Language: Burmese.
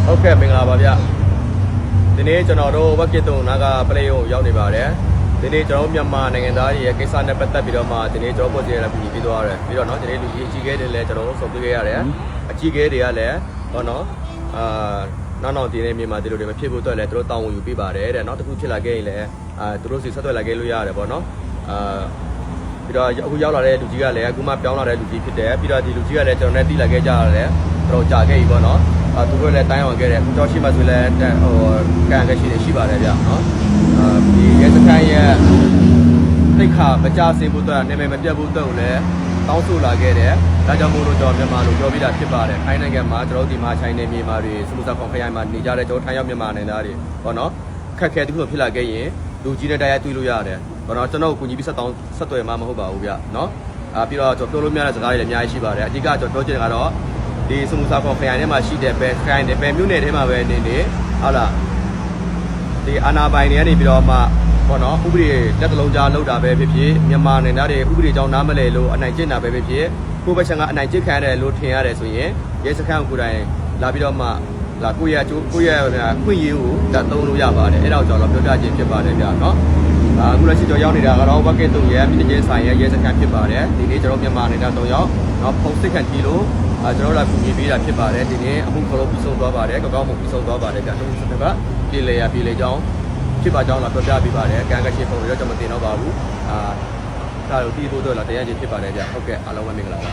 ဟုတ်ကဲ့မင်္ဂလာပါဗျဒီနေ့ကျွန်တော်တို့ဝက်ကစ်တုံနာကပလေကိုရောက်နေပါတယ်ဒီနေ့ကျွန်တော်မြန်မာနိုင်ငံသားတွေရဲ့ကိစ္စနဲ့ပတ်သက်ပြီးတော့မှဒီနေ့ကျွန်တော်ပို့ကြရတာပြီးသွားရတယ်ပြီးတော့เนาะဒီနေ့လူကြီးအကြီးကဲတွေလည်းကျွန်တော်တို့ဆုံတွေ့ခဲ့ရတယ်အကြီးကဲတွေကလည်းဟောเนาะနောက်ဒီနေ့မြန်မာဒီလိုတွေမဖြစ်ဖို့အတွက်လည်းသူတို့တောင်းဝန်ယူပေးပါတယ်တဲ့เนาะတခုဖြစ်လာခဲ့ရင်လည်းသူတို့စီဆက်သွယ်လာခဲ့လို့ရတယ်ပေါ့เนาะပြီးတော့အခုရောက်လာတဲ့လူကြီးကလည်းအခုမှပြောင်းလာတဲ့လူကြီးဖြစ်တယ်ပြီးတော့ဒီလူကြီးကလည်းကျွန်တော်နဲ့တီးလာခဲ့ကြရတယ်တော့ကြာခဲ့ပြီပေါ့เนาะသူတို့လည်းတိုင်းအောင်ခဲ့တယ်အခုတော့ရှိမှဆိုလည်းဟိုကန်ခဲ့ရှိပါတယ်ဗျเนาะဒီရဲစခန်းရဲ့တိတ်ခါမကြဆင်းဖို့အတွက်နာမည်မပြတ်ဖို့အတွက်လည်းတောင်းဆိုလာခဲ့တယ်ဒါကြောင့်မို့လို့ကျွန်တော်မြန်မာလိုပြောပြတာဖြစ်ပါတယ်ထိုင်းနိုင်ငံမှာကျွန်တော်ဒီမှာချိုင်းနေမြန်မာတွေစမှုစာခွန်ခရိုင်မှာနေကြတဲ့ကျွန်တော်ထိုင်းရောက်မြန်မာနိုင်ငံသားတွေပေါ့เนาะခက်ခဲတခုဖြစ်လာခဲ့ရင်လူကြီးနဲ့တရားတွေ့လို့ရတယ်ပေါ့เนาะကျွန်တော်ကိုကူညီပြီးဆက်သွယ်မှာမဟုတ်ပါဘူးဗျเนาะပြီးတော့ကျွန်တော်ပြောလို့မရတဲ့စကားတွေလည်းအများကြီးရှိပါတယ်အဓိကကျွန်တော်ပြောချင်တာကတော့ဒီစမှုစာခွန်ခရိုင်ထဲမှာရှိတဲ့ပဲခရိုင်နဲ့ပဲမြို့နယ်ထဲမှာပဲနေဟုတ်လားဒီအာနာပိုင်တွေကနေပြီးတော့မှပေါ့နော်ဥပဒေလက်တလုံးကြားလောက်တာပဲဖြစ်ဖြစ်မြန်မာနိုင်ငံသားတွေဥပဒေကြောင်းနားမလဲလို့အနိုင်ကျင့်တာပဲဖြစ်ဖြစ်ကိုယ့်ဘက်ချန်ကအနိုင်ကျင့်ခံရတယ်လို့ထင်ရတယ်ဆိုရင်ရဲစခန်းကိုယ်တိုင်လာပြီးတော့မှလာကိုယ့်ရဲ့ခွင့်ရေးကိုတက်သုံးလို့ရပါတယ်အဲ့ဒါကိုကျွန်တော်ပြောပြခြင်းဖြစ်ပါတယ်ဗျာနော်အခုလက်ရှိကျွန်တော်ရောက်နေတာကတော့ဝက်ကစ်တုံရဲ့ပြည်နယ်ဆိုင်ရဲစခန်းဖြစ်ပါတယ်ဒီနေ့ကျွန်တော်မြန်မာနိုင်ငံ3ယောက်နော်ဖုန်းစစ်ခံကြီးလို့ကျွန်တော်လာကူညီပေးတာဖြစ်ပါတယ်ဒီနေ့အမှုခလုံးပြီးဆုံးသွားပါတယ်ကောင်းမှုပြီးဆုံးသွားပါတယ်ဗျာတို့စတဲ့ကပြည်လေကြောင်းဖြစ်ပါကြောင်းလာပြောပြပေးပါတယ်ကံကရှိပုံတွေတော့ကျွန်တော်မတင်တော့ပါဘူးဒါတို့တီးဖို့တော့လာတရားချင်းဖြစ်ပါတယ်ဗျာဟုတ်ကဲ့အားလုံးပဲမင်္ဂလာပါ